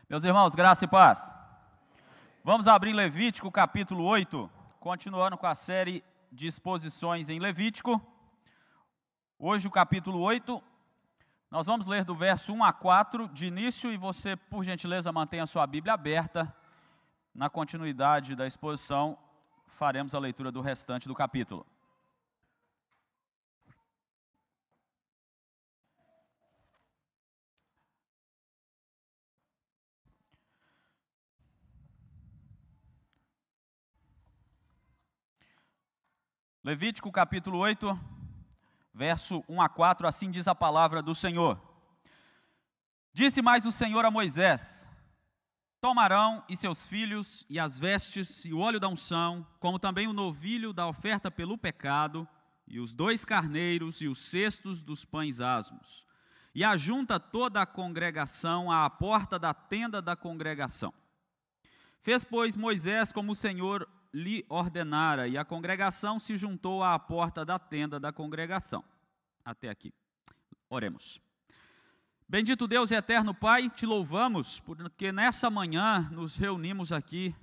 Meus irmãos, graça e paz. Vamos abrir Levítico capítulo 8, continuando com a série de exposições em Levítico. Hoje o capítulo 8, nós vamos ler do verso 1 a 4 de início e você, por gentileza, mantenha a sua Bíblia aberta. Na continuidade da exposição, faremos a leitura do restante do capítulo. Levítico capítulo 8, verso 1 a 4, assim diz a palavra do Senhor. Disse mais o Senhor a Moisés: Toma Arão e seus filhos, e as vestes, e o óleo da unção, como também o novilho da oferta pelo pecado, e os 2 carneiros, e os cestos dos pães asmos. E ajunta toda a congregação à porta da tenda da congregação. Fez, pois, Moisés como o Senhor lhe ordenara, e a congregação se juntou à porta da tenda da congregação. Até aqui. Oremos. Bendito Deus e eterno Pai, te louvamos, porque nessa manhã nos reunimos aqui,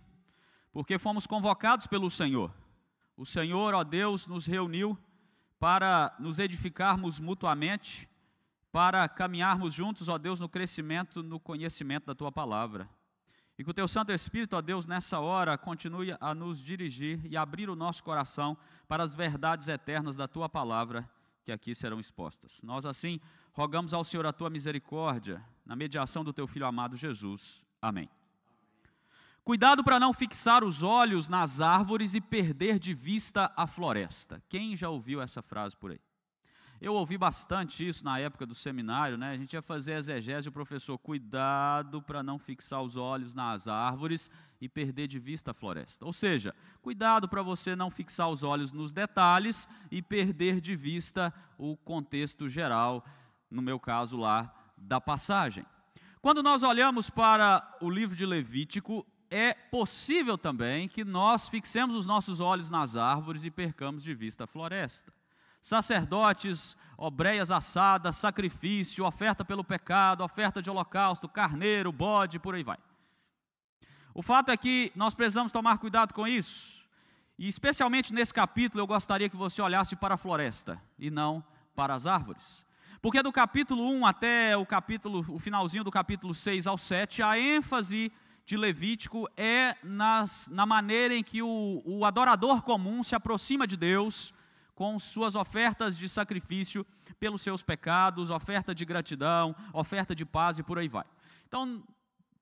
porque fomos convocados pelo Senhor. O Senhor, ó Deus, nos reuniu para nos edificarmos mutuamente, para caminharmos juntos, ó Deus, no crescimento, no conhecimento da Tua Palavra. E que o Teu Santo Espírito, ó Deus, nessa hora, continue a nos dirigir e abrir o nosso coração para as verdades eternas da Tua Palavra, que aqui serão expostas. Nós, assim, rogamos ao Senhor a Tua misericórdia, na mediação do Teu Filho amado Jesus. Amém. Cuidado para não fixar os olhos nas árvores e perder de vista a floresta. Quem já ouviu essa frase por aí? Eu ouvi bastante isso na época do seminário, né? A gente ia fazer exegese e o professor, cuidado para não fixar os olhos nas árvores e perder de vista a floresta. Ou seja, cuidado para você não fixar os olhos nos detalhes e perder de vista o contexto geral, no meu caso lá, da passagem. Quando nós olhamos para o livro de Levítico, é possível também que nós fixemos os nossos olhos nas árvores e percamos de vista a floresta. Sacerdotes, obreias assadas, sacrifício, oferta pelo pecado, oferta de holocausto, carneiro, bode, por aí vai. O fato é que nós precisamos tomar cuidado com isso. E especialmente nesse capítulo eu gostaria que você olhasse para a floresta e não para as árvores. Porque do capítulo 1 até o finalzinho do capítulo 6 ao 7, a ênfase de Levítico é na maneira em que o adorador comum se aproxima de Deus com suas ofertas de sacrifício pelos seus pecados, oferta de gratidão, oferta de paz e por aí vai. Então,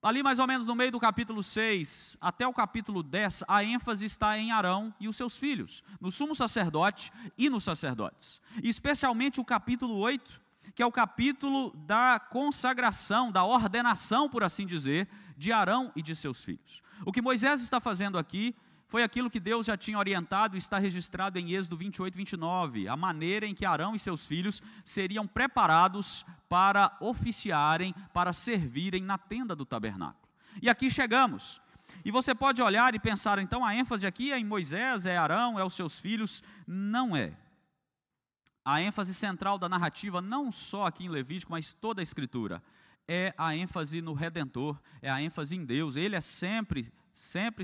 ali mais ou menos no meio do capítulo 6 até o capítulo 10, a ênfase está em Arão e os seus filhos, no sumo sacerdote e nos sacerdotes. E especialmente o capítulo 8, que é o capítulo da consagração, da ordenação, por assim dizer, de Arão e de seus filhos. O que Moisés está fazendo aqui foi aquilo que Deus já tinha orientado e está registrado em Êxodo 28, 29, a maneira em que Arão e seus filhos seriam preparados para oficiarem, para servirem na tenda do tabernáculo. E aqui chegamos. E você pode olhar e pensar, então a ênfase aqui é em Moisés, é Arão, é os seus filhos. Não é. A ênfase central da narrativa, não só aqui em Levítico, mas toda a Escritura, é a ênfase no Redentor, é a ênfase em Deus. Ele é sempre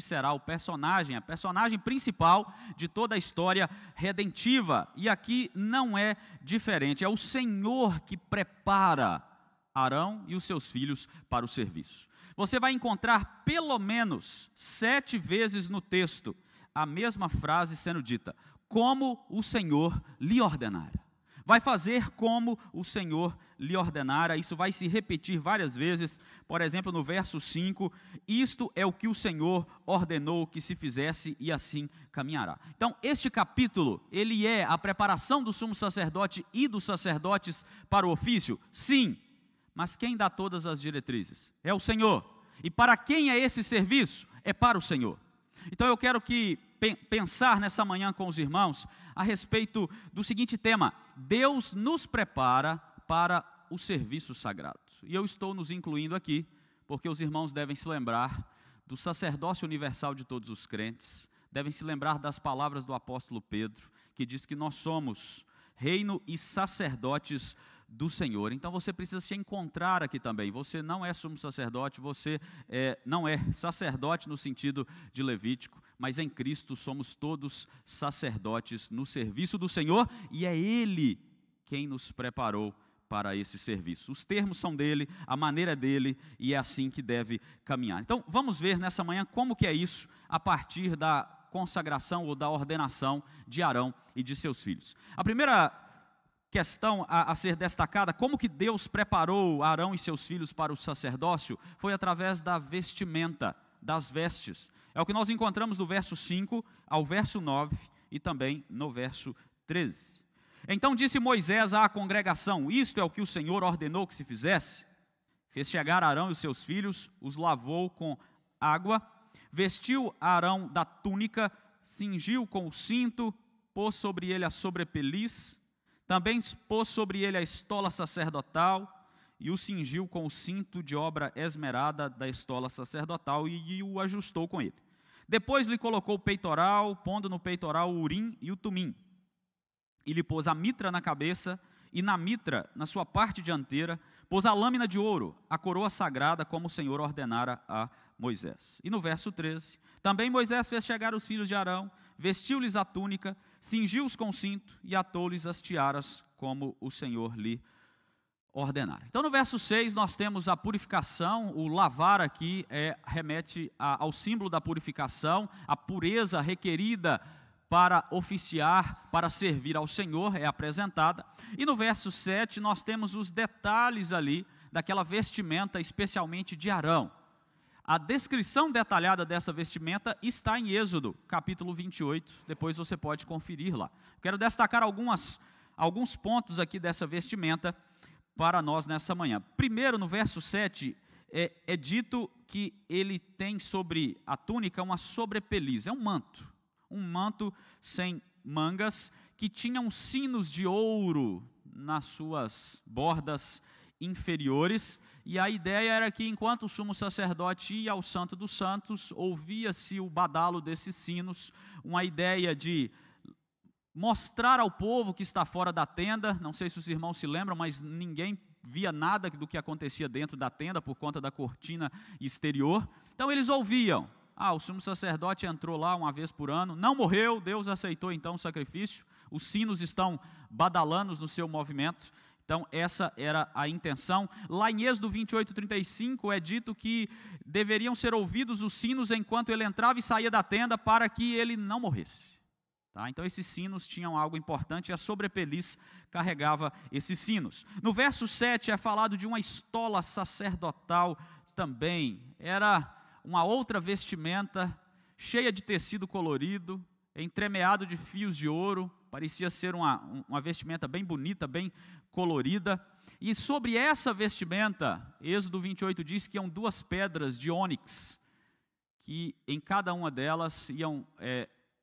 será a personagem principal de toda a história redentiva. E aqui não é diferente, é o Senhor que prepara Arão e os seus filhos para o serviço. Você vai encontrar pelo menos 7 vezes no texto a mesma frase sendo dita: como o Senhor lhe ordenara. Vai fazer como o Senhor lhe ordenara. Isso vai se repetir várias vezes. Por exemplo, no verso 5, isto é o que o Senhor ordenou que se fizesse e assim caminhará. Então, este capítulo, ele é a preparação do sumo sacerdote e dos sacerdotes para o ofício? Sim, mas quem dá todas as diretrizes? É o Senhor. E para quem é esse serviço? É para o Senhor. Então, eu quero pensar nessa manhã com os irmãos a respeito do seguinte tema: Deus nos prepara para o serviço sagrado. E eu estou nos incluindo aqui, porque os irmãos devem se lembrar do sacerdócio universal de todos os crentes, devem se lembrar das palavras do apóstolo Pedro, que diz que nós somos reino e sacerdotes do Senhor. Então você precisa se encontrar aqui também. Você não é sumo sacerdote, você não é sacerdote no sentido de Levítico, mas em Cristo somos todos sacerdotes no serviço do Senhor, e é Ele quem nos preparou para esse serviço. Os termos são dele, a maneira é dele, e é assim que deve caminhar. Então vamos ver nessa manhã como que é isso a partir da consagração ou da ordenação de Arão e de seus filhos. A primeira questão a ser destacada, como que Deus preparou Arão e seus filhos para o sacerdócio, foi através da vestimenta, das vestes. É o que nós encontramos do verso 5 ao verso 9 e também no verso 13. Então disse Moisés à congregação: isto é o que o Senhor ordenou que se fizesse. Fez chegar Arão e os seus filhos, os lavou com água, vestiu Arão da túnica, cingiu com o cinto, pôs sobre ele a sobrepeliz, também pôs sobre ele a estola sacerdotal, e o cingiu com o cinto de obra esmerada da estola sacerdotal, e o ajustou com ele. Depois lhe colocou o peitoral, pondo no peitoral o urim e o tumim. E lhe pôs a mitra na cabeça, e na mitra, na sua parte dianteira, pôs a lâmina de ouro, a coroa sagrada, como o Senhor ordenara a Moisés. E no verso 13, também Moisés fez chegar os filhos de Arão, vestiu-lhes a túnica, cingiu-os com cinto e atou-lhes as tiaras, como o Senhor lhe ordenara. Então no verso 6 nós temos a purificação, o lavar aqui remete ao símbolo da purificação, a pureza requerida para oficiar, para servir ao Senhor, é apresentada. E no verso 7 nós temos os detalhes ali, daquela vestimenta, especialmente de Arão. A descrição detalhada dessa vestimenta está em Êxodo, capítulo 28, depois você pode conferir lá. Quero destacar alguns pontos aqui dessa vestimenta para nós nessa manhã. Primeiro, no verso 7, é dito que ele tem sobre a túnica uma sobrepeliz, é um manto sem mangas, que tinha uns sinos de ouro nas suas bordas inferiores, e a ideia era que enquanto o sumo sacerdote ia ao Santo dos Santos, ouvia-se o badalo desses sinos, uma ideia de mostrar ao povo que está fora da tenda. Não sei se os irmãos se lembram, mas ninguém via nada do que acontecia dentro da tenda por conta da cortina exterior. Então eles ouviam: o sumo sacerdote entrou lá uma vez por ano, não morreu, Deus aceitou então o sacrifício, os sinos estão badalando no seu movimento. Então essa era a intenção. Lá em Êxodo 28:35 é dito que deveriam ser ouvidos os sinos enquanto ele entrava e saía da tenda, para que ele não morresse. Então esses sinos tinham algo importante, e a sobrepeliz carregava esses sinos. No verso 7 é falado de uma estola sacerdotal também. Era uma outra vestimenta, cheia de tecido colorido, entremeado de fios de ouro, parecia ser uma vestimenta bem bonita, bem colorida. E sobre essa vestimenta, Êxodo 28 diz que iam 2 pedras de ônix, que em cada uma delas iam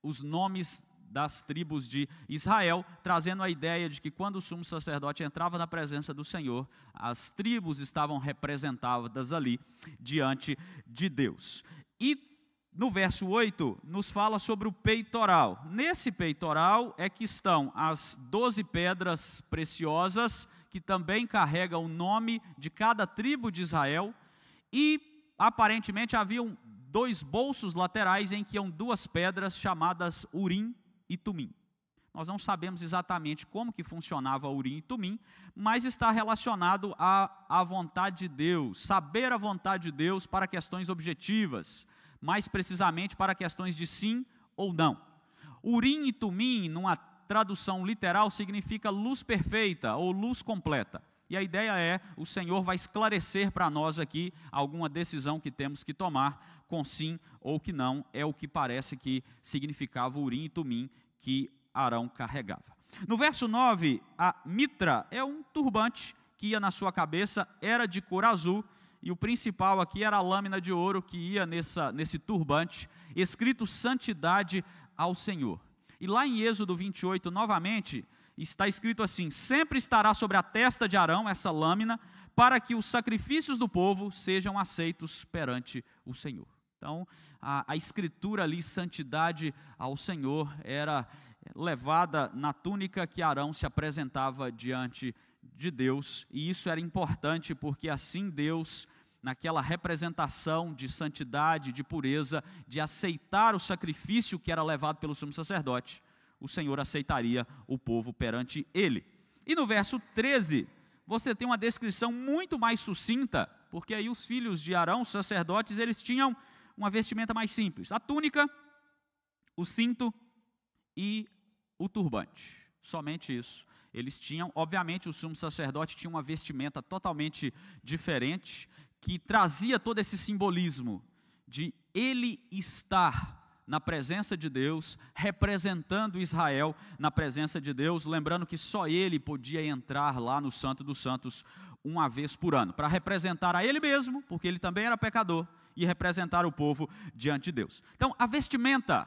os nomes das tribos de Israel, trazendo a ideia de que quando o sumo sacerdote entrava na presença do Senhor, as tribos estavam representadas ali diante de Deus. E no verso 8 nos fala sobre o peitoral. Nesse peitoral é que estão as 12 pedras preciosas, que também carregam o nome de cada tribo de Israel, e aparentemente haviam 2 bolsos laterais em que iam 2 pedras chamadas Urim e Tumim. Nós não sabemos exatamente como que funcionava Urim e Tumim, mas está relacionado à vontade de Deus, saber a vontade de Deus para questões objetivas, mais precisamente para questões de sim ou não. Urim e Tumim, numa tradução literal, significa luz perfeita ou luz completa. E a ideia é, o Senhor vai esclarecer para nós aqui alguma decisão que temos que tomar com sim ou que não, é o que parece que significava Urim e Tumim que Arão carregava. No verso 9, a mitra é um turbante que ia na sua cabeça, era de cor azul, e o principal aqui era a lâmina de ouro que ia nesse turbante, escrito santidade ao Senhor. E lá em Êxodo 28, novamente, está escrito assim: sempre estará sobre a testa de Arão essa lâmina, para que os sacrifícios do povo sejam aceitos perante o Senhor. Então, a escritura ali, santidade ao Senhor, era levada na túnica que Arão se apresentava diante de Deus, e isso era importante porque assim Deus, naquela representação de santidade, de pureza, de aceitar o sacrifício que era levado pelo sumo sacerdote, o Senhor aceitaria o povo perante ele. E no verso 13, você tem uma descrição muito mais sucinta, porque aí os filhos de Arão, os sacerdotes, eles tinham uma vestimenta mais simples, a túnica, o cinto e o turbante, somente isso. Eles tinham, obviamente o sumo sacerdote tinha uma vestimenta totalmente diferente, que trazia todo esse simbolismo de ele estar na presença de Deus, representando Israel na presença de Deus, lembrando que só ele podia entrar lá no Santo dos Santos uma vez por ano, para representar a ele mesmo, porque ele também era pecador, e representar o povo diante de Deus. Então, a vestimenta,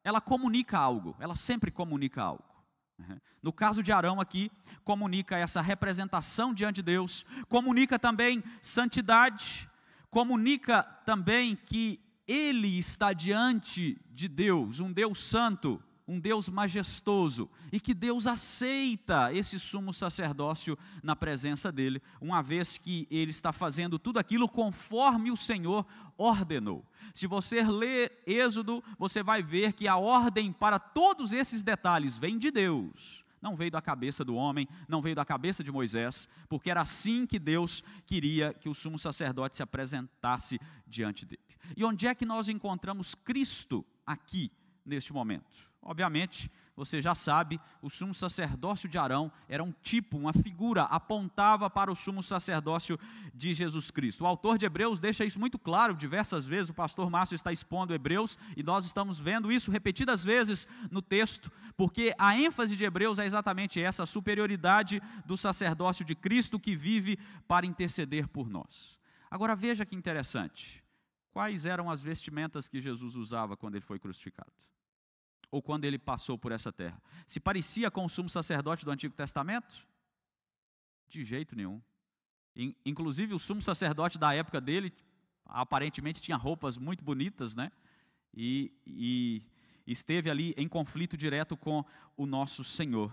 ela comunica algo, ela sempre comunica algo. No caso de Arão aqui, comunica essa representação diante de Deus, comunica também santidade, comunica também que ele está diante de Deus, um Deus santo, um Deus majestoso, e que Deus aceita esse sumo sacerdócio na presença dele, uma vez que ele está fazendo tudo aquilo conforme o Senhor ordenou. Se você ler Êxodo, você vai ver que a ordem para todos esses detalhes vem de Deus, não veio da cabeça do homem, não veio da cabeça de Moisés, porque era assim que Deus queria que o sumo sacerdote se apresentasse diante dele. E onde é que nós encontramos Cristo aqui, neste momento? Obviamente, você já sabe, o sumo sacerdócio de Arão era um tipo, uma figura, apontava para o sumo sacerdócio de Jesus Cristo. O autor de Hebreus deixa isso muito claro diversas vezes, o pastor Márcio está expondo Hebreus, e nós estamos vendo isso repetidas vezes no texto, porque a ênfase de Hebreus é exatamente essa, a superioridade do sacerdócio de Cristo que vive para interceder por nós. Agora veja que interessante, quais eram as vestimentas que Jesus usava quando ele foi crucificado? Ou quando ele passou por essa terra? Se parecia com o sumo sacerdote do Antigo Testamento? De jeito nenhum. Inclusive o sumo sacerdote da época dele, aparentemente tinha roupas muito bonitas, né? E esteve ali em conflito direto com o nosso Senhor.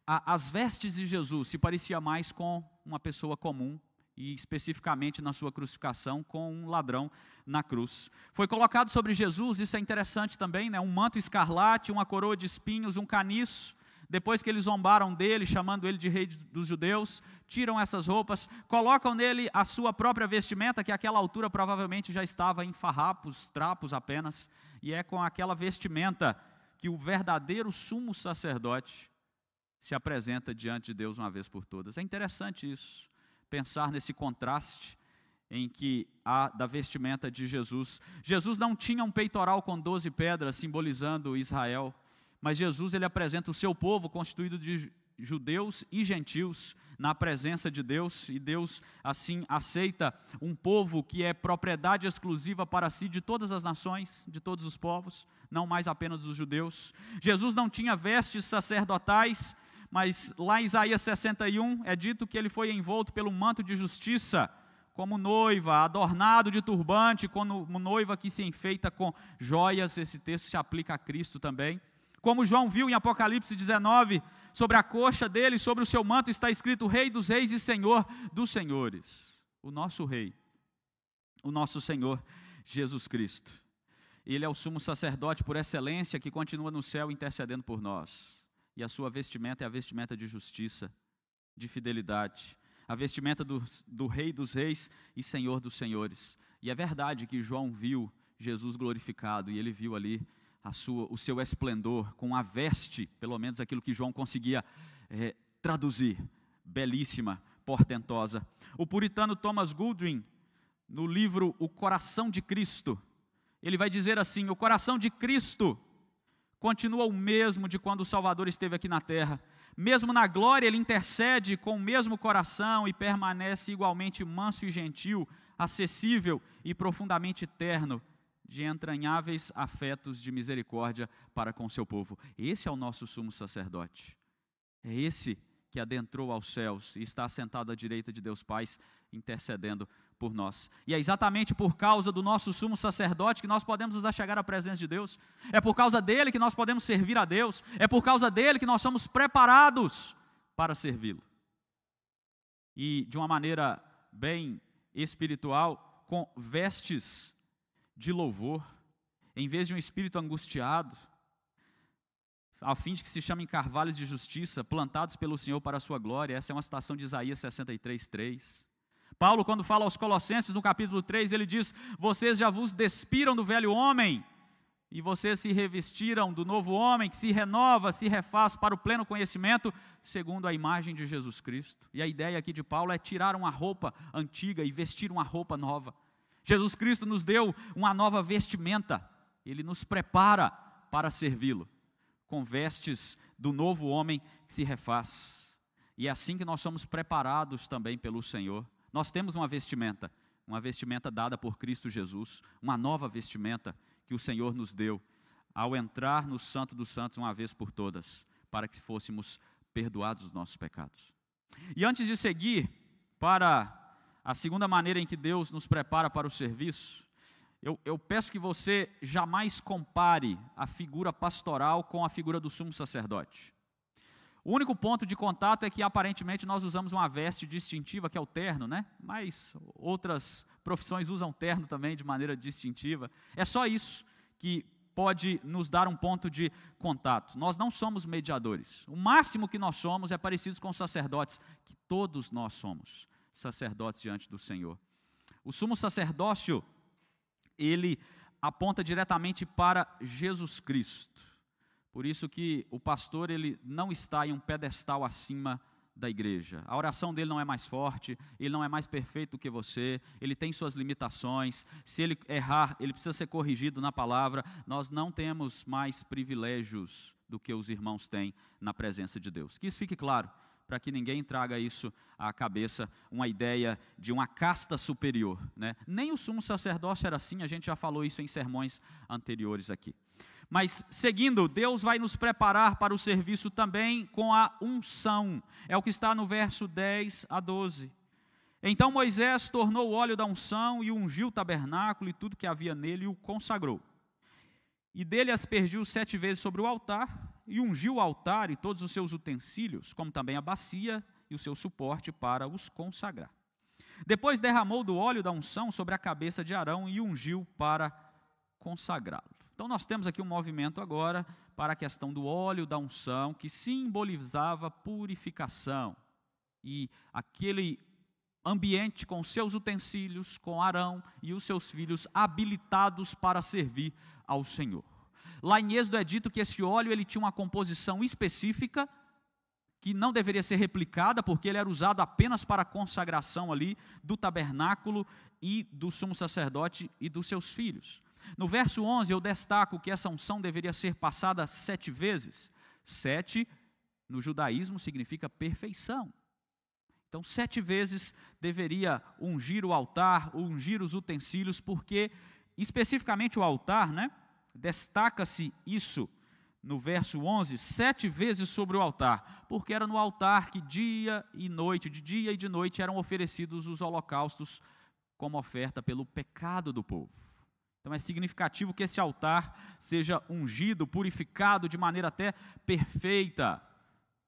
As vestes de Jesus se parecia mais com uma pessoa comum, e especificamente na sua crucificação com um ladrão na cruz. Foi colocado sobre Jesus, isso é interessante também, né? Um manto escarlate, uma coroa de espinhos, um caniço. Depois que eles zombaram dele, chamando ele de rei dos judeus, tiram essas roupas, colocam nele a sua própria vestimenta, que àquela altura provavelmente já estava em farrapos, trapos apenas, e é com aquela vestimenta que o verdadeiro sumo sacerdote se apresenta diante de Deus uma vez por todas. É interessante isso, pensar nesse contraste em que há da vestimenta de Jesus. Jesus não tinha um peitoral com 12 pedras simbolizando Israel, mas Jesus ele apresenta o seu povo constituído de judeus e gentios na presença de Deus, e Deus assim aceita um povo que é propriedade exclusiva para si de todas as nações, de todos os povos, não mais apenas dos judeus. Jesus não tinha vestes sacerdotais, mas lá em Isaías 61 é dito que ele foi envolto pelo manto de justiça, como noiva, adornado de turbante, como noiva que se enfeita com joias. Esse texto se aplica a Cristo também. Como João viu em Apocalipse 19, sobre a coxa dele, sobre o seu manto está escrito Rei dos Reis e Senhor dos Senhores. O nosso Rei, o nosso Senhor Jesus Cristo. Ele é o sumo sacerdote por excelência que continua no céu intercedendo por nós. E a sua vestimenta é a vestimenta de justiça, de fidelidade, a vestimenta do Rei dos Reis e Senhor dos Senhores. E é verdade que João viu Jesus glorificado, e ele viu ali o seu esplendor, com a veste, pelo menos aquilo que João conseguia traduzir, belíssima, portentosa. O puritano Thomas Goodwin, no livro O Coração de Cristo, ele vai dizer assim: o coração de Cristo continua o mesmo de quando o Salvador esteve aqui na terra. Mesmo na glória, ele intercede com o mesmo coração e permanece igualmente manso e gentil, acessível e profundamente terno, de entranháveis afetos de misericórdia para com o seu povo. Esse é o nosso sumo sacerdote. É esse que adentrou aos céus e está sentado à direita de Deus Pai, intercedendo por nós. E é exatamente por causa do nosso sumo sacerdote que nós podemos nos achegar à presença de Deus. É por causa dele que nós podemos servir a Deus. É por causa dele que nós somos preparados para servi-lo. e de uma maneira bem espiritual, com vestes de louvor, em vez de um espírito angustiado, a fim de que se chamem carvalhos de justiça, plantados pelo Senhor para a sua glória. Essa é uma citação de Isaías 63:3. Paulo, quando fala aos Colossenses, no capítulo 3, ele diz: vocês já vos despiram do velho homem, e vocês se revestiram do novo homem, que se renova, se refaz para o pleno conhecimento, segundo a imagem de Jesus Cristo. E a ideia aqui de Paulo é tirar uma roupa antiga e vestir uma roupa nova. Jesus Cristo nos deu uma nova vestimenta, Ele nos prepara para servi-lo, com vestes do novo homem que se refaz. E é assim que nós somos preparados também pelo Senhor. Nós temos uma vestimenta dada por Cristo Jesus, uma nova vestimenta que o Senhor nos deu, ao entrar no Santo dos Santos uma vez por todas, para que fôssemos perdoados dos nossos pecados. E antes de seguir para a segunda maneira em que Deus nos prepara para o serviço, eu peço que você jamais compare a figura pastoral com a figura do sumo sacerdote. O único ponto de contato é que aparentemente nós usamos uma veste distintiva, que é o terno, né? Mas outras profissões usam terno também de maneira distintiva. É só isso que pode nos dar um ponto de contato. Nós não somos mediadores. O máximo que nós somos é parecidos com os sacerdotes, que todos nós somos sacerdotes diante do Senhor. O sumo sacerdócio, ele aponta diretamente para Jesus Cristo. Por isso que o pastor, ele não está em um pedestal acima da igreja. A oração dele não é mais forte, ele não é mais perfeito do que você, ele tem suas limitações. Se ele errar, ele precisa ser corrigido na palavra. Nós não temos mais privilégios do que os irmãos têm na presença de Deus. Que isso fique claro, para que ninguém traga isso à cabeça, uma ideia de uma casta superior, né? Nem o sumo sacerdócio era assim, a gente já falou isso em sermões anteriores aqui. Mas, seguindo, Deus vai nos preparar para o serviço também com a unção. É o que está no verso 10 a 12. Então Moisés tornou o óleo da unção e ungiu o tabernáculo e tudo que havia nele e o consagrou. E dele aspergiu 7 vezes sobre o altar, e ungiu o altar e todos os seus utensílios, como também a bacia e o seu suporte para os consagrar. Depois derramou do óleo da unção sobre a cabeça de Arão e ungiu para consagrá-lo. Então nós temos aqui um movimento agora para a questão do óleo da unção, que simbolizava purificação. E aquele ambiente com seus utensílios, com Arão e os seus filhos habilitados para servir ao Senhor. Lá em Êxodo é dito que esse óleo ele tinha uma composição específica, que não deveria ser replicada, porque ele era usado apenas para a consagração ali do tabernáculo e do sumo sacerdote e dos seus filhos. No verso 11 eu destaco que essa unção deveria ser passada 7 vezes. 7 no judaísmo significa perfeição. Então 7 vezes deveria ungir o altar, ungir os utensílios, porque especificamente o altar, né? Destaca-se isso no verso 11, 7 vezes sobre o altar, porque era no altar que dia e noite, de dia e de noite, eram oferecidos os holocaustos como oferta pelo pecado do povo. Então é significativo que esse altar seja ungido, purificado de maneira até perfeita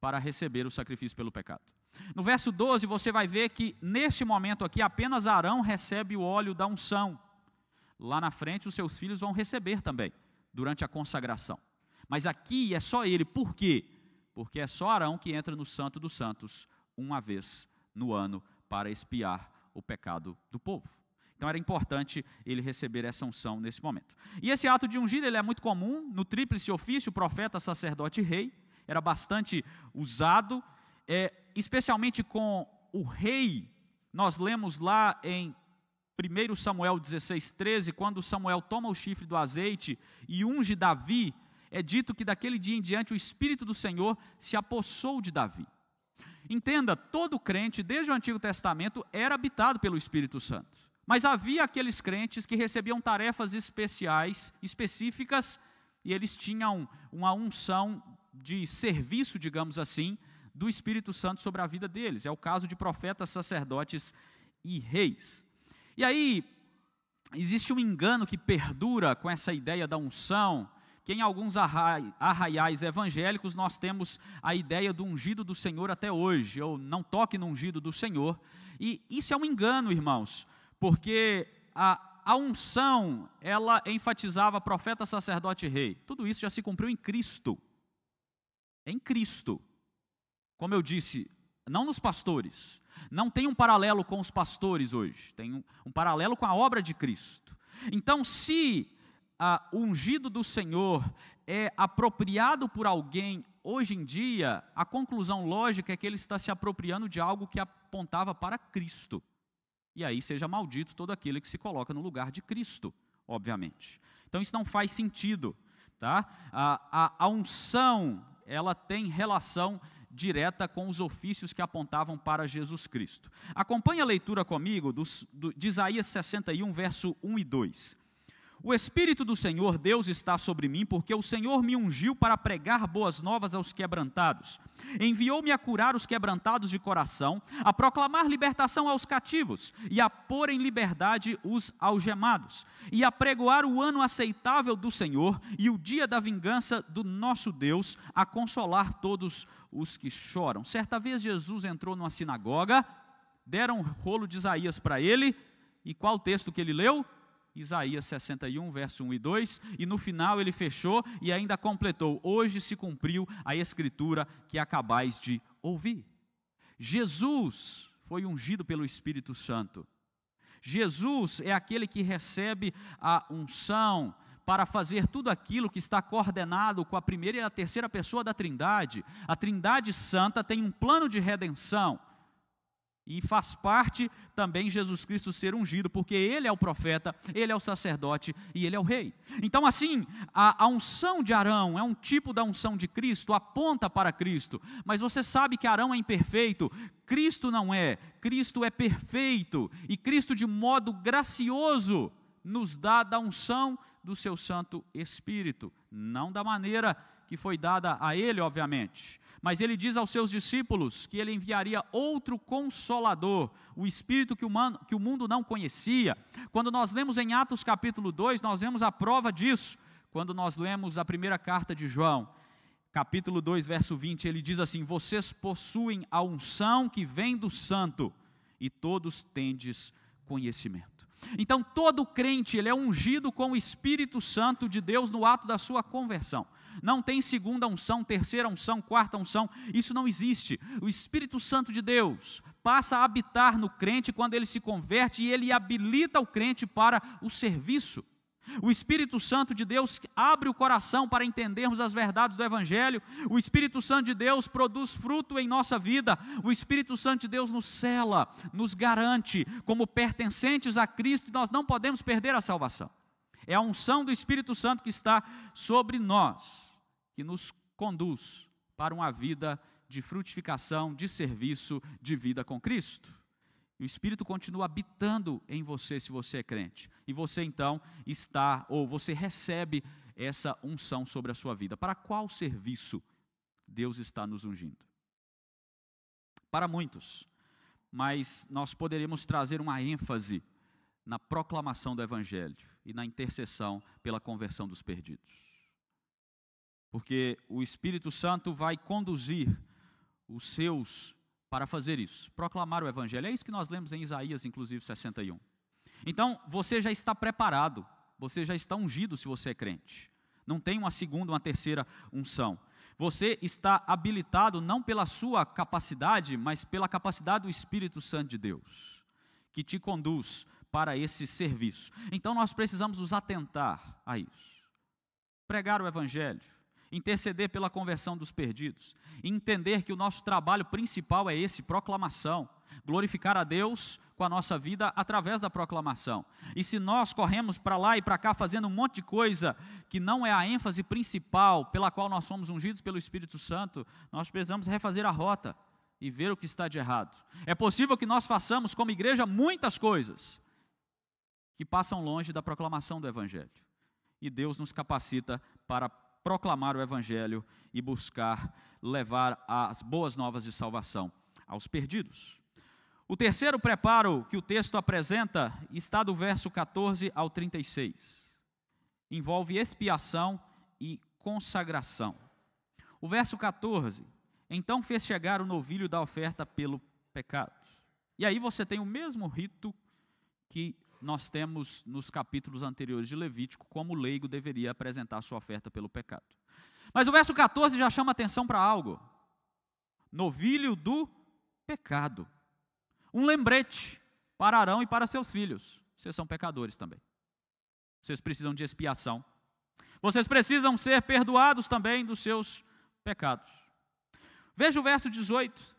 para receber o sacrifício pelo pecado. No verso 12 você vai ver que neste momento aqui apenas Arão recebe o óleo da unção. Lá na frente os seus filhos vão receber também, durante a consagração. Mas aqui é só ele, por quê? Porque é só Arão que entra no Santo dos Santos uma vez no ano para expiar o pecado do povo. Então era importante ele receber essa unção nesse momento. E esse ato de ungir ele é muito comum no tríplice ofício, profeta, sacerdote e rei. Era bastante usado, especialmente com o rei. Nós lemos lá em 1 Samuel 16:13, quando Samuel toma o chifre do azeite e unge Davi, é dito que daquele dia em diante o Espírito do Senhor se apossou de Davi. Entenda, todo crente, desde o Antigo Testamento, era habitado pelo Espírito Santo. Mas havia aqueles crentes que recebiam tarefas especiais, específicas, e eles tinham uma unção de serviço, digamos assim, do Espírito Santo sobre a vida deles. É o caso de profetas, sacerdotes e reis. E aí, existe um engano que perdura com essa ideia da unção, que em alguns arraiais evangélicos nós temos a ideia do ungido do Senhor até hoje, ou não toque no ungido do Senhor, e isso é um engano, irmãos, porque a unção, ela enfatizava profeta, sacerdote e rei. Tudo isso já se cumpriu em Cristo. Em Cristo. Como eu disse, não nos pastores. Não tem um paralelo com os pastores hoje. Tem um paralelo com a obra de Cristo. Então, se o ungido do Senhor é apropriado por alguém hoje em dia, a conclusão lógica é que ele está se apropriando de algo que apontava para Cristo. E aí seja maldito todo aquele que se coloca no lugar de Cristo, obviamente. Então isso não faz sentido, tá? A unção, ela tem relação direta com os ofícios que apontavam para Jesus Cristo. Acompanhe a leitura comigo de Isaías 61, verso 1 e 2. O Espírito do Senhor Deus está sobre mim, porque o Senhor me ungiu para pregar boas novas aos quebrantados. Enviou-me a curar os quebrantados de coração, a proclamar libertação aos cativos, e a pôr em liberdade os algemados, e a pregoar o ano aceitável do Senhor, e o dia da vingança do nosso Deus, a consolar todos os que choram. Certa vez Jesus entrou numa sinagoga, deram um rolo de Isaías para ele, e qual o texto que ele leu? Isaías 61, verso 1 e 2, e no final ele fechou e ainda completou: hoje se cumpriu a escritura que acabais de ouvir. Jesus foi ungido pelo Espírito Santo. Jesus é aquele que recebe a unção para fazer tudo aquilo que está coordenado com a primeira e a terceira pessoa da Trindade. A Trindade Santa tem um plano de redenção. E faz parte também Jesus Cristo ser ungido, porque Ele é o profeta, Ele é o sacerdote e Ele é o rei. Então assim, a unção de Arão é um tipo da unção de Cristo, aponta para Cristo. Mas você sabe que Arão é imperfeito, Cristo não é, Cristo é perfeito. E Cristo de modo gracioso nos dá da unção do seu Santo Espírito. Não da maneira que foi dada a Ele, obviamente. Mas ele diz aos seus discípulos que ele enviaria outro Consolador, o Espírito que o mundo não conhecia. Quando nós lemos em Atos capítulo 2, nós vemos a prova disso. Quando nós lemos a primeira carta de João, capítulo 2, verso 20, ele diz assim: vocês possuem a unção que vem do Santo, e todos tendes conhecimento. Então todo crente, ele é ungido com o Espírito Santo de Deus no ato da sua conversão. Não tem segunda unção, terceira unção, quarta unção, isso não existe. O Espírito Santo de Deus passa a habitar no crente quando ele se converte e ele habilita o crente para o serviço. O Espírito Santo de Deus abre o coração para entendermos as verdades do Evangelho. O Espírito Santo de Deus produz fruto em nossa vida. O Espírito Santo de Deus nos cela, nos garante como pertencentes a Cristo, e nós não podemos perder a salvação. É a unção do Espírito Santo que está sobre nós, que nos conduz para uma vida de frutificação, de serviço, de vida com Cristo. E o Espírito continua habitando em você se você é crente. E você então está, ou você recebe essa unção sobre a sua vida. Para qual serviço Deus está nos ungindo? Para muitos, mas nós poderíamos trazer uma ênfase na proclamação do Evangelho e na intercessão pela conversão dos perdidos. Porque o Espírito Santo vai conduzir os seus para fazer isso, proclamar o Evangelho. É isso que nós lemos em Isaías, inclusive, 61. Então, você já está preparado, você já está ungido se você é crente. Não tem uma segunda, uma terceira unção. Você está habilitado não pela sua capacidade, mas pela capacidade do Espírito Santo de Deus, que te conduz para esse serviço. Então, nós precisamos nos atentar a isso. Pregar o Evangelho, interceder pela conversão dos perdidos, entender que o nosso trabalho principal é esse, proclamação, glorificar a Deus com a nossa vida através da proclamação. E se nós corremos para lá e para cá fazendo um monte de coisa que não é a ênfase principal pela qual nós somos ungidos pelo Espírito Santo, nós precisamos refazer a rota e ver o que está de errado. É possível que nós façamos como igreja muitas coisas que passam longe da proclamação do Evangelho. E Deus nos capacita para proclamar o Evangelho e buscar levar as boas novas de salvação aos perdidos. O terceiro preparo que o texto apresenta está do verso 14 ao 36. Envolve expiação e consagração. O verso 14, então fez chegar o novilho da oferta pelo pecado. E aí você tem o mesmo rito que nós temos nos capítulos anteriores de Levítico, como o leigo deveria apresentar sua oferta pelo pecado. Mas o verso 14 já chama atenção para algo. Novilho do pecado. Um lembrete para Arão e para seus filhos. Vocês são pecadores também. Vocês precisam de expiação. Vocês precisam ser perdoados também dos seus pecados. Veja o verso 18.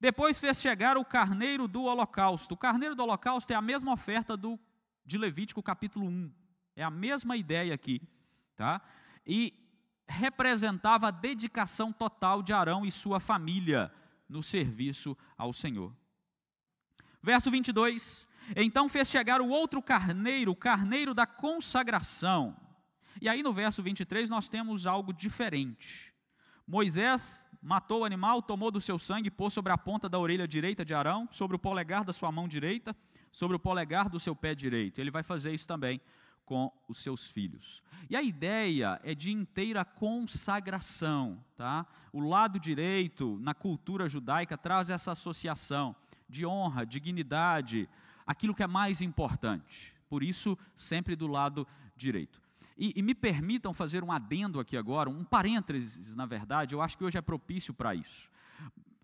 Depois fez chegar o carneiro do holocausto. O carneiro do holocausto é a mesma oferta de Levítico capítulo 1. É a mesma ideia aqui. Tá? E representava a dedicação total de Arão e sua família no serviço ao Senhor. Verso 22. Então fez chegar o outro carneiro, o carneiro da consagração. E aí no verso 23 nós temos algo diferente. Moisés matou o animal, tomou do seu sangue, pôs sobre a ponta da orelha direita de Arão, sobre o polegar da sua mão direita, sobre o polegar do seu pé direito. Ele vai fazer isso também com os seus filhos. E a ideia é de inteira consagração. Tá? O lado direito, na cultura judaica, traz essa associação de honra, dignidade, aquilo que é mais importante. Por isso, sempre do lado direito. E me permitam fazer um adendo aqui agora, um parênteses, na verdade, eu acho que hoje é propício para isso.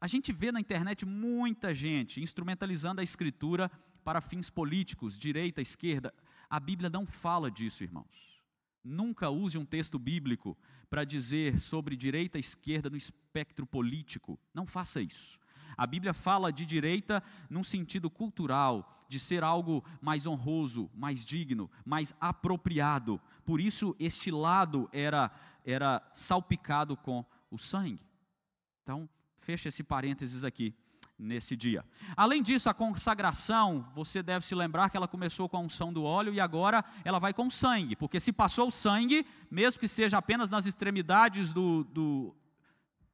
A gente vê na internet muita gente instrumentalizando a Escritura para fins políticos, direita, esquerda. A Bíblia não fala disso, irmãos. Nunca use um texto bíblico para dizer sobre direita e esquerda no espectro político. Não faça isso. A Bíblia fala de direita num sentido cultural, de ser algo mais honroso, mais digno, mais apropriado. Por isso, este lado era salpicado com o sangue. Então, fecha esse parênteses aqui, nesse dia. Além disso, a consagração, você deve se lembrar que ela começou com a unção do óleo e agora ela vai com sangue. Porque se passou o sangue, mesmo que seja apenas nas extremidades do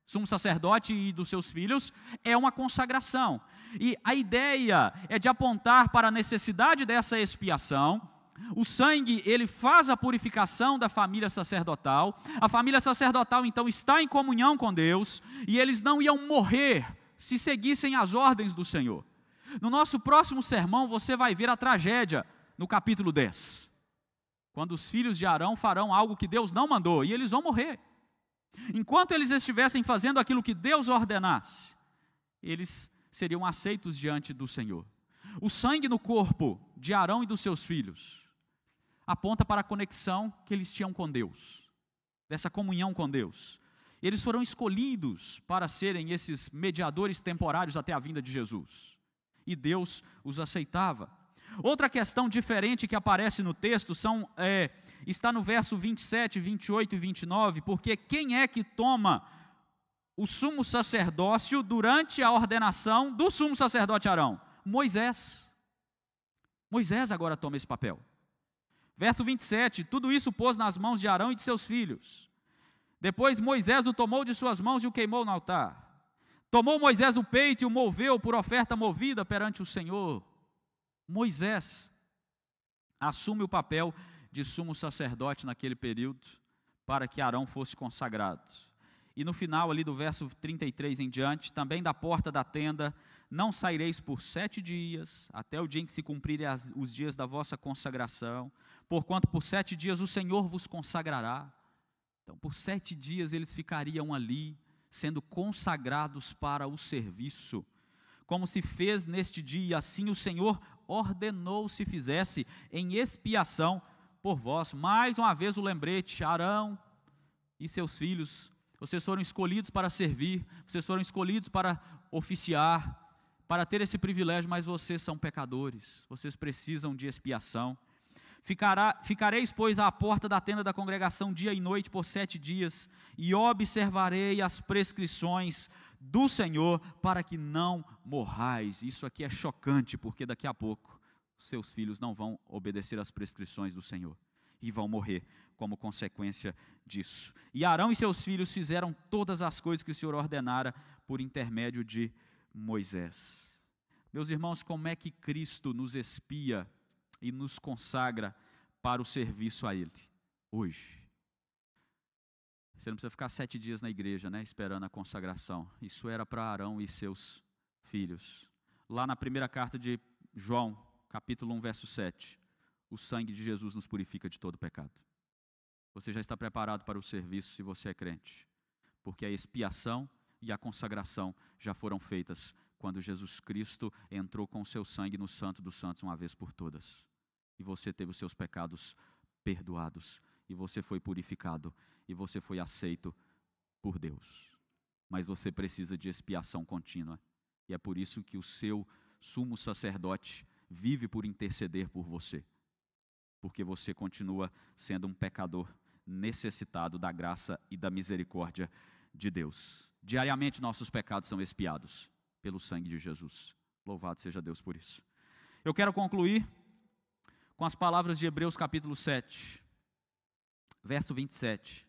sumo sacerdote e dos seus filhos, é uma consagração. E a ideia é de apontar para a necessidade dessa expiação. O sangue, ele faz a purificação da família sacerdotal. A família sacerdotal, então, está em comunhão com Deus, e eles não iam morrer se seguissem as ordens do Senhor. No nosso próximo sermão, você vai ver a tragédia no capítulo 10. Quando os filhos de Arão farão algo que Deus não mandou, e eles vão morrer. Enquanto eles estivessem fazendo aquilo que Deus ordenasse, eles seriam aceitos diante do Senhor. O sangue no corpo de Arão e dos seus filhos aponta para a conexão que eles tinham com Deus, dessa comunhão com Deus. Eles foram escolhidos para serem esses mediadores temporários até a vinda de Jesus. E Deus os aceitava. Outra questão diferente que aparece no texto está no verso 27, 28 e 29, porque quem é que toma o sumo sacerdócio durante a ordenação do sumo sacerdote Arão? Moisés. Moisés agora toma esse papel. Verso 27, tudo isso pôs nas mãos de Arão e de seus filhos. Depois Moisés o tomou de suas mãos e o queimou no altar. Tomou Moisés o peito e o moveu por oferta movida perante o Senhor. Moisés assume o papel de sumo sacerdote naquele período, para que Arão fosse consagrado. E no final ali do verso 33 em diante, também da porta da tenda, não saireis por 7 dias, até o dia em que se cumprirem os dias da vossa consagração, porquanto por 7 dias o Senhor vos consagrará. Então por 7 dias eles ficariam ali, sendo consagrados para o serviço. Como se fez neste dia, assim o Senhor ordenou se fizesse em expiação por vós. Mais uma vez o lembrete, Arão e seus filhos, vocês foram escolhidos para servir, vocês foram escolhidos para oficiar, para ter esse privilégio, mas vocês são pecadores, vocês precisam de expiação. Ficareis, pois, à porta da tenda da congregação dia e noite por 7 dias, e observarei as prescrições do Senhor, para que não morrais. Isso aqui é chocante, porque daqui a pouco seus filhos não vão obedecer às prescrições do Senhor, e vão morrer como consequência disso. E Arão e seus filhos fizeram todas as coisas que o Senhor ordenara por intermédio de Moisés. Meus irmãos, como é que Cristo nos expia e nos consagra para o serviço a Ele hoje? Você não precisa ficar 7 dias na igreja, né, esperando a consagração. Isso era para Arão e seus filhos. Lá na primeira carta de João, capítulo 1, verso 7, o sangue de Jesus nos purifica de todo pecado. Você já está preparado para o serviço se você é crente, porque a expiação e a consagração já foram feitas quando Jesus Cristo entrou com o seu sangue no Santo dos Santos uma vez por todas. E você teve os seus pecados perdoados, e você foi purificado, e você foi aceito por Deus. Mas você precisa de expiação contínua, e é por isso que o seu sumo sacerdote vive por interceder por você, porque você continua sendo um pecador necessitado da graça e da misericórdia de Deus. Diariamente nossos pecados são expiados pelo sangue de Jesus. Louvado seja Deus por isso. Eu quero concluir com as palavras de Hebreus capítulo 7, verso 27.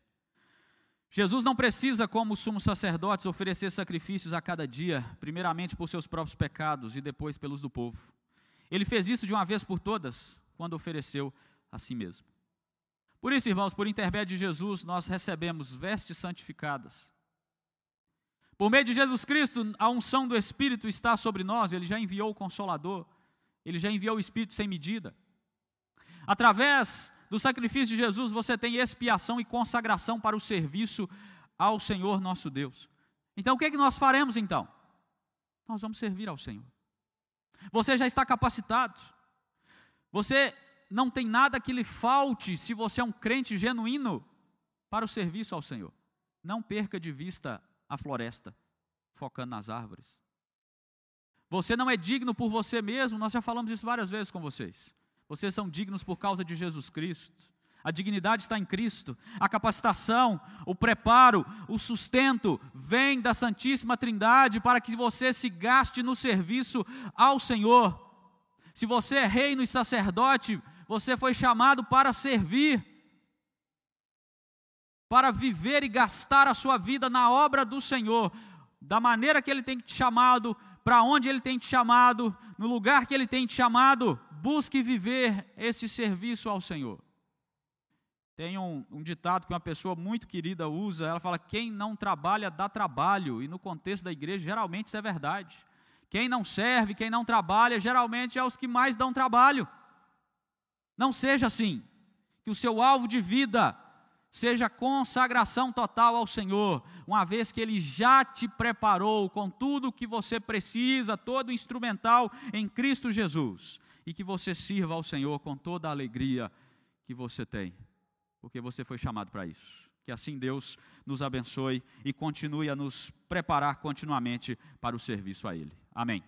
Jesus não precisa, como os sumos sacerdotes, oferecer sacrifícios a cada dia, primeiramente por seus próprios pecados e depois pelos do povo. Ele fez isso de uma vez por todas, quando ofereceu a si mesmo. Por isso, irmãos, por intermédio de Jesus, nós recebemos vestes santificadas. Por meio de Jesus Cristo, a unção do Espírito está sobre nós. Ele já enviou o Consolador, Ele já enviou o Espírito sem medida. Através do sacrifício de Jesus, você tem expiação e consagração para o serviço ao Senhor nosso Deus. Então, o que nós faremos então? Nós vamos servir ao Senhor. Você já está capacitado. Você não tem nada que lhe falte se você é um crente genuíno para o serviço ao Senhor. Não perca de vista a floresta, focando nas árvores. Você não é digno por você mesmo, nós já falamos isso várias vezes com vocês. Vocês são dignos por causa de Jesus Cristo. A dignidade está em Cristo. A capacitação, o preparo, o sustento vem da Santíssima Trindade para que você se gaste no serviço ao Senhor. Se você é reino e sacerdote, você foi chamado para servir, para viver e gastar a sua vida na obra do Senhor, da maneira que Ele tem te chamado, para onde Ele tem te chamado, no lugar que Ele tem te chamado. Busque viver esse serviço ao Senhor. Tem um ditado que uma pessoa muito querida usa, ela fala: quem não trabalha dá trabalho, e no contexto da igreja geralmente isso é verdade. Quem não serve, quem não trabalha, geralmente é os que mais dão trabalho. Não seja assim, que o seu alvo de vida seja consagração total ao Senhor, uma vez que Ele já te preparou com tudo o que você precisa, todo o instrumental em Cristo Jesus, e que você sirva ao Senhor com toda a alegria que você tem, porque você foi chamado para isso. Que assim Deus nos abençoe e continue a nos preparar continuamente para o serviço a Ele. Amém.